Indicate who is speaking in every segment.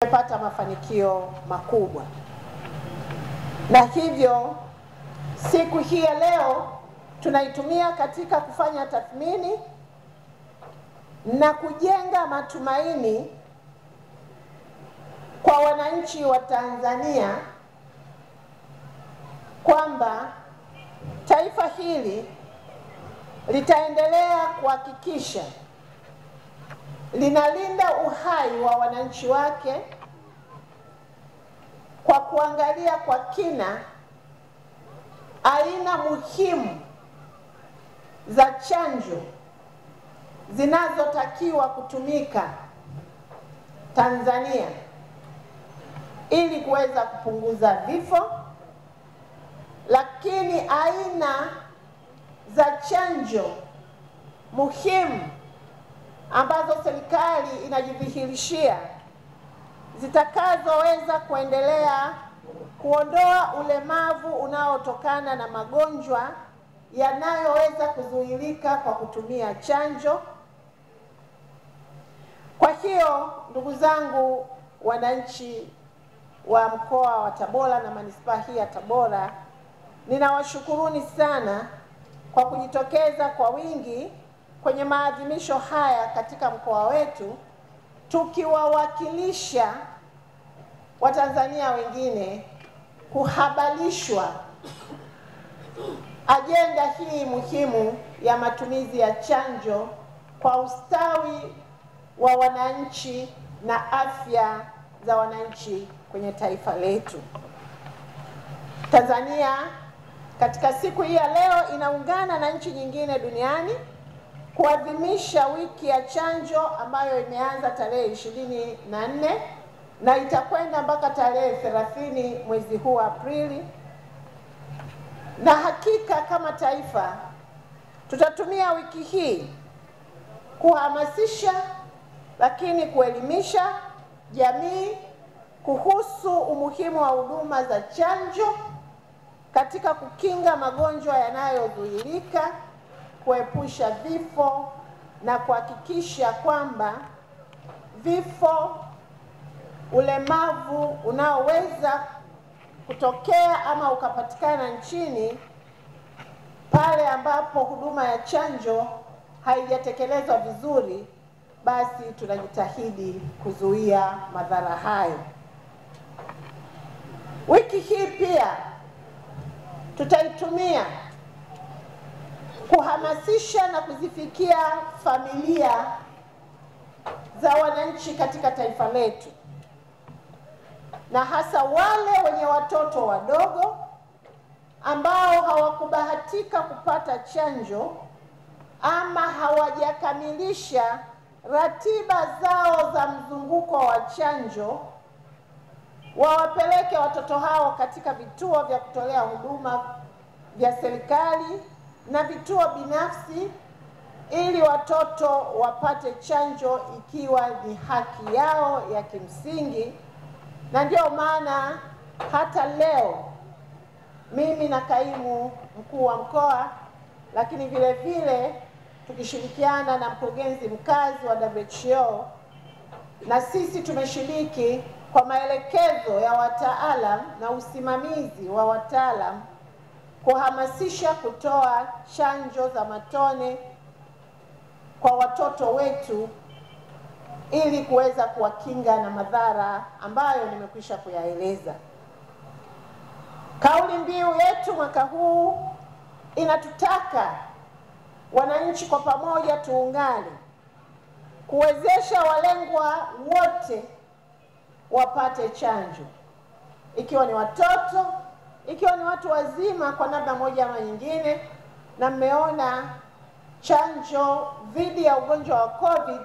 Speaker 1: tumepata mafanikio makubwa, na hivyo siku hii ya leo tunaitumia katika kufanya tathmini na kujenga matumaini kwa wananchi wa Tanzania kwamba taifa hili litaendelea kuhakikisha linalinda uhai wa wananchi wake kwa kuangalia kwa kina aina muhimu za chanjo zinazotakiwa kutumika Tanzania ili kuweza kupunguza vifo, lakini aina za chanjo muhimu ambazo serikali inajidhihirishia zitakazoweza kuendelea kuondoa ulemavu unaotokana na magonjwa yanayoweza kuzuilika kwa kutumia chanjo. Kwa hiyo ndugu zangu wananchi wa mkoa wa Tabora na manispaa hii ya Tabora, ninawashukuruni sana kwa kujitokeza kwa wingi kwenye maadhimisho haya katika mkoa wetu, tukiwawakilisha Watanzania wengine kuhabarishwa ajenda hii muhimu ya matumizi ya chanjo kwa ustawi wa wananchi na afya za wananchi kwenye taifa letu. Tanzania katika siku hii ya leo inaungana na nchi nyingine duniani kuadhimisha wiki ya chanjo ambayo imeanza tarehe 24 na itakwenda mpaka tarehe 30 mwezi huu Aprili. Na hakika kama taifa tutatumia wiki hii kuhamasisha lakini kuelimisha jamii kuhusu umuhimu wa huduma za chanjo katika kukinga magonjwa yanayozuilika, kuepusha vifo na kuhakikisha kwamba vifo, ulemavu unaoweza kutokea ama ukapatikana nchini pale ambapo huduma ya chanjo haijatekelezwa vizuri, basi tunajitahidi kuzuia madhara hayo. Wiki hii pia tutaitumia kuhamasisha na kuzifikia familia za wananchi katika taifa letu, na hasa wale wenye watoto wadogo ambao hawakubahatika kupata chanjo ama hawajakamilisha ratiba zao za mzunguko wa chanjo. Wawapeleke watoto hao katika vituo vya kutolea huduma vya serikali na vituo binafsi ili watoto wapate chanjo ikiwa ni haki yao ya kimsingi. Na ndio maana hata leo mimi na kaimu mkuu wa mkoa, lakini vile vile tukishirikiana na mkurugenzi mkazi wa WHO, na sisi tumeshiriki kwa maelekezo ya wataalam na usimamizi wa wataalam kuhamasisha kutoa chanjo za matone kwa watoto wetu ili kuweza kuwakinga na madhara ambayo nimekwisha kuyaeleza. Kauli mbiu yetu mwaka huu inatutaka wananchi kwa pamoja tuungane kuwezesha walengwa wote wapate chanjo, ikiwa ni watoto, ikiwa ni watu wazima kwa namna moja ama nyingine. Na mmeona chanjo dhidi ya ugonjwa wa COVID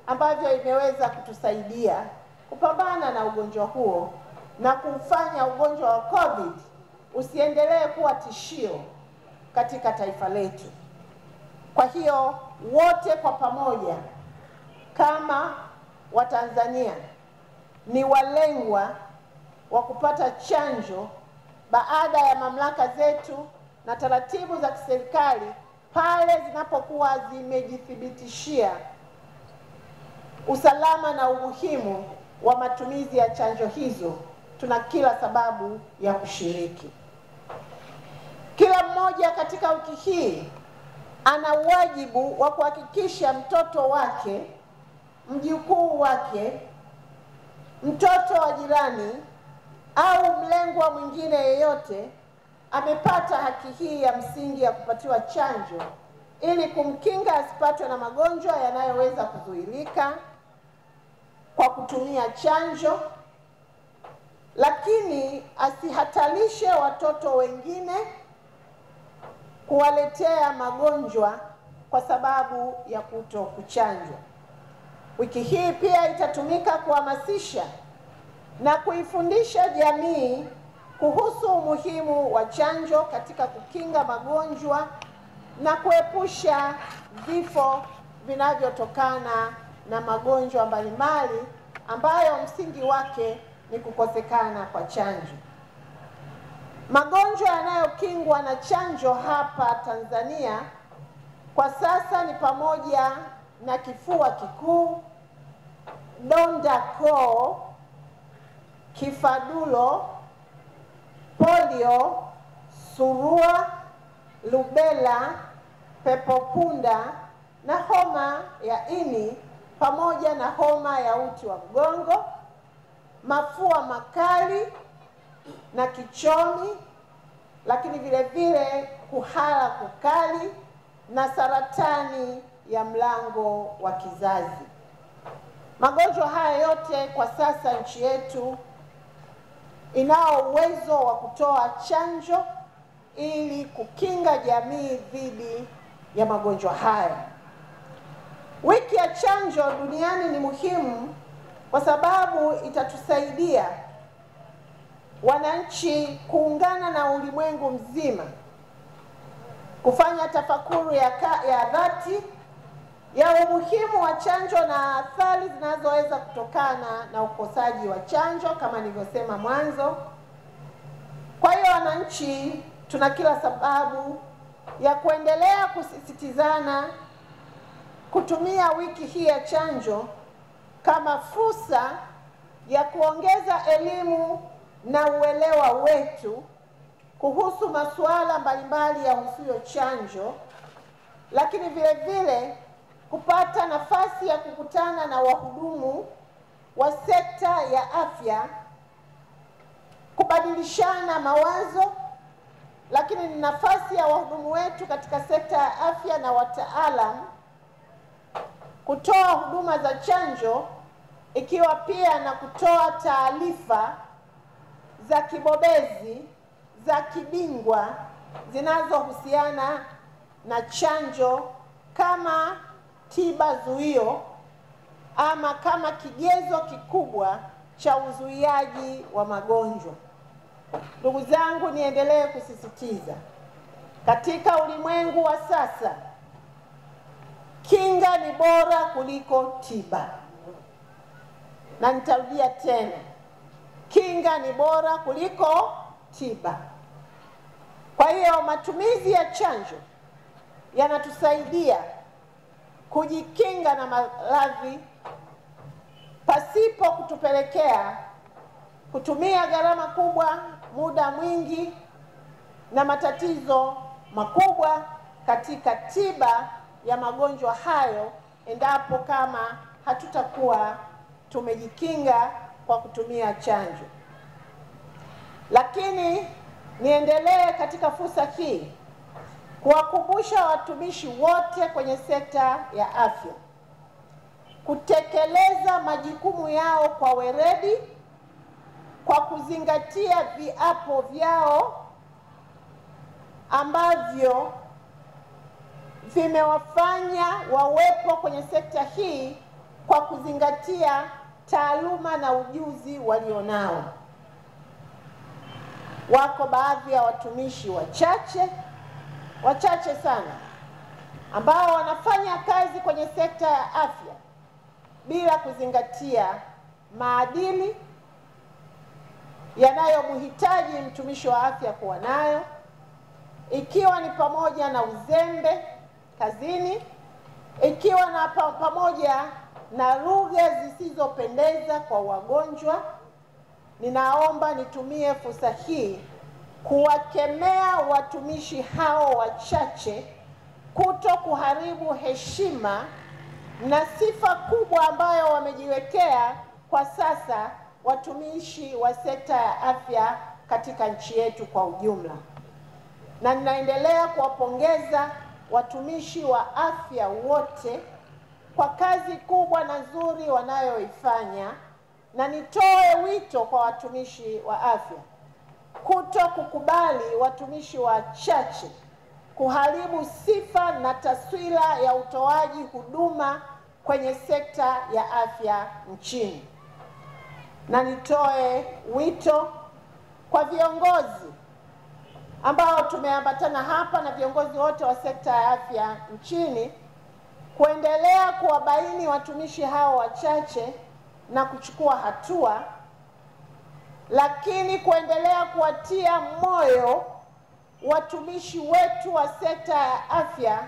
Speaker 1: ambavyo imeweza kutusaidia kupambana na ugonjwa huo na kufanya ugonjwa wa COVID usiendelee kuwa tishio katika taifa letu. Kwa hiyo wote kwa pamoja kama Watanzania ni walengwa wa kupata chanjo baada ya mamlaka zetu na taratibu za kiserikali pale zinapokuwa zimejithibitishia usalama na umuhimu wa matumizi ya chanjo hizo, tuna kila sababu ya kushiriki. Kila mmoja katika wiki hii ana wajibu wa kuhakikisha mtoto wake, mjukuu wake, mtoto wa jirani au mlengwa mwingine yeyote amepata haki hii ya msingi ya kupatiwa chanjo ili kumkinga asipatwe na magonjwa yanayoweza kuzuilika kwa kutumia chanjo, lakini asihatarishe watoto wengine kuwaletea magonjwa kwa sababu ya kutokuchanjwa. Wiki hii pia itatumika kuhamasisha na kuifundisha jamii kuhusu umuhimu wa chanjo katika kukinga magonjwa na kuepusha vifo vinavyotokana na magonjwa mbalimbali ambayo msingi wake ni kukosekana kwa chanjo. Magonjwa yanayokingwa na chanjo hapa Tanzania kwa sasa ni pamoja na kifua kikuu, donda koo, kifadulo, polio, surua, rubela, pepopunda na homa ya ini pamoja na homa ya uti wa mgongo, mafua makali na kichomi, lakini vile vile kuhara kukali na saratani ya mlango wa kizazi. Magonjwa haya yote kwa sasa nchi yetu inao uwezo wa kutoa chanjo ili kukinga jamii dhidi ya magonjwa haya. Wiki ya chanjo duniani ni muhimu kwa sababu itatusaidia wananchi kuungana na ulimwengu mzima kufanya tafakuri ya dhati ya umuhimu wa chanjo na athari zinazoweza kutokana na ukosaji wa chanjo kama nilivyosema mwanzo. Kwa hiyo wananchi tuna kila sababu ya kuendelea kusisitizana kutumia wiki hii ya chanjo kama fursa ya kuongeza elimu na uelewa wetu kuhusu masuala mbalimbali ya husuyo chanjo, lakini vile vile kupata nafasi ya kukutana na wahudumu wa sekta ya afya, kubadilishana mawazo, lakini ni nafasi ya wahudumu wetu katika sekta ya afya na wataalamu kutoa huduma za chanjo, ikiwa pia na kutoa taarifa za kibobezi za kibingwa zinazohusiana na chanjo kama tiba zuio ama kama kigezo kikubwa cha uzuiaji wa magonjwa. Ndugu zangu, niendelee kusisitiza, katika ulimwengu wa sasa kinga ni bora kuliko tiba. Na nitarudia tena, kinga ni bora kuliko tiba. Kwa hiyo matumizi ya chanjo yanatusaidia kujikinga na maradhi pasipo kutupelekea kutumia gharama kubwa, muda mwingi na matatizo makubwa katika tiba ya magonjwa hayo, endapo kama hatutakuwa tumejikinga kwa kutumia chanjo. Lakini niendelee katika fursa hii kuwakumbusha watumishi wote kwenye sekta ya afya kutekeleza majukumu yao kwa weledi, kwa kuzingatia viapo vyao ambavyo vimewafanya wawepo kwenye sekta hii kwa kuzingatia taaluma na ujuzi walionao. Wako baadhi ya watumishi wachache sana ambao wanafanya kazi kwenye sekta ya afya bila kuzingatia maadili yanayomhitaji mtumishi wa afya kuwa nayo, ikiwa ni pamoja na uzembe kazini, ikiwa na pamoja na lugha zisizopendeza kwa wagonjwa, ninaomba nitumie fursa hii kuwakemea watumishi hao wachache kuto kuharibu heshima na sifa kubwa ambayo wamejiwekea kwa sasa watumishi wa sekta ya afya katika nchi yetu kwa ujumla. Na ninaendelea kuwapongeza watumishi wa afya wote kwa kazi kubwa na nzuri wanayoifanya, na nitoe wito kwa watumishi wa afya kuto kukubali watumishi wachache kuharibu sifa na taswira ya utoaji huduma kwenye sekta ya afya nchini. Na nitoe wito kwa viongozi ambao tumeambatana hapa na viongozi wote wa sekta ya afya nchini kuendelea kuwabaini watumishi hao wachache na kuchukua hatua, lakini kuendelea kuwatia moyo watumishi wetu wa sekta ya afya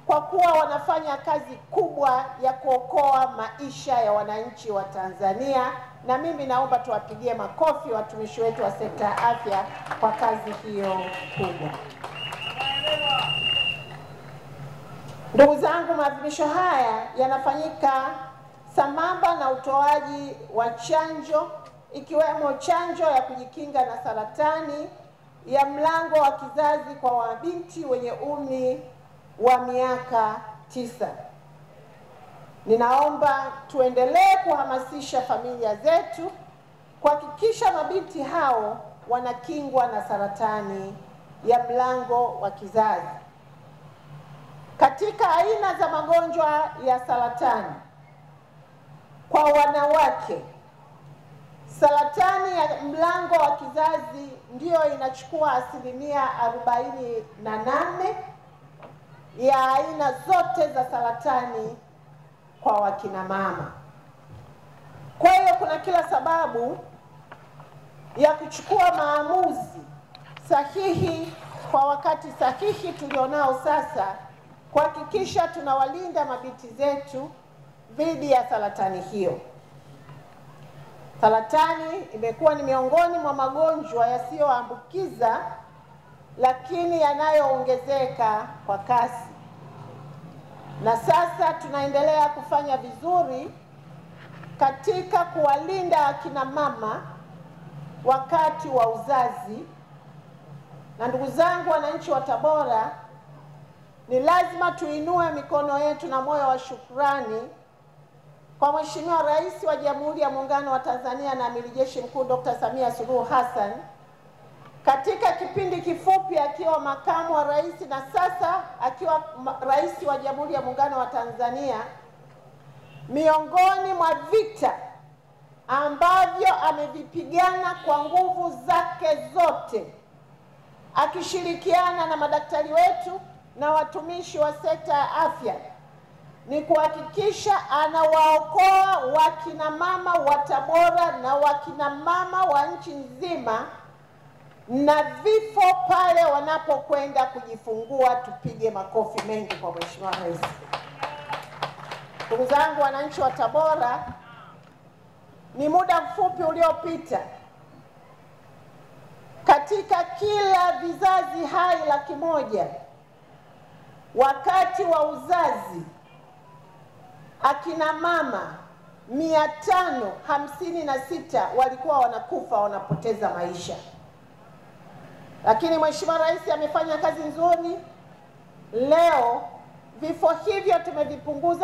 Speaker 1: kwa kuwa wanafanya kazi kubwa ya kuokoa maisha ya wananchi wa Tanzania, na mimi naomba tuwapigie makofi watumishi wetu wa sekta ya afya kwa kazi hiyo kubwa. Ndugu zangu, maadhimisho haya yanafanyika sambamba na utoaji wa chanjo, ikiwemo chanjo ya kujikinga na saratani ya mlango wa kizazi kwa mabinti wenye umri wa miaka 9. Ninaomba tuendelee kuhamasisha familia zetu kuhakikisha mabinti hao wanakingwa na saratani ya mlango wa kizazi. Katika aina za magonjwa ya saratani kwa wanawake, saratani ya mlango wa kizazi ndiyo inachukua asilimia 48 ya aina zote za saratani kwa wakina mama. Kwa hiyo kuna kila sababu ya kuchukua maamuzi sahihi kwa wakati sahihi tulionao sasa, kuhakikisha tunawalinda mabinti zetu dhidi ya saratani hiyo. Saratani imekuwa ni miongoni mwa magonjwa yasiyoambukiza lakini yanayoongezeka kwa kasi. Na sasa tunaendelea kufanya vizuri katika kuwalinda akina mama wakati wa uzazi. Na ndugu zangu wananchi wa Tabora, ni lazima tuinue mikono yetu na moyo wa shukrani kwa Mheshimiwa Rais wa Jamhuri ya Muungano wa Tanzania na Amiri Jeshi Mkuu Dr. Samia Suluhu Hassan katika kipindi kifupi akiwa makamu wa rais na sasa akiwa rais wa Jamhuri ya Muungano wa Tanzania. Miongoni mwa vita ambavyo amevipigana kwa nguvu zake zote, akishirikiana na madaktari wetu na watumishi wa sekta ya afya, ni kuhakikisha anawaokoa wakina mama wa Tabora na wakina mama wa nchi nzima na vifo pale wanapokwenda kujifungua. Tupige makofi mengi kwa Mheshimiwa Rais. Ndugu zangu wananchi wa Tabora, ni muda mfupi uliopita katika kila vizazi hai 100 wakati wa uzazi akina mama 556 walikuwa wanakufa, wanapoteza maisha. Lakini Mheshimiwa Rais amefanya kazi nzuri. Leo vifo hivyo tumevipunguza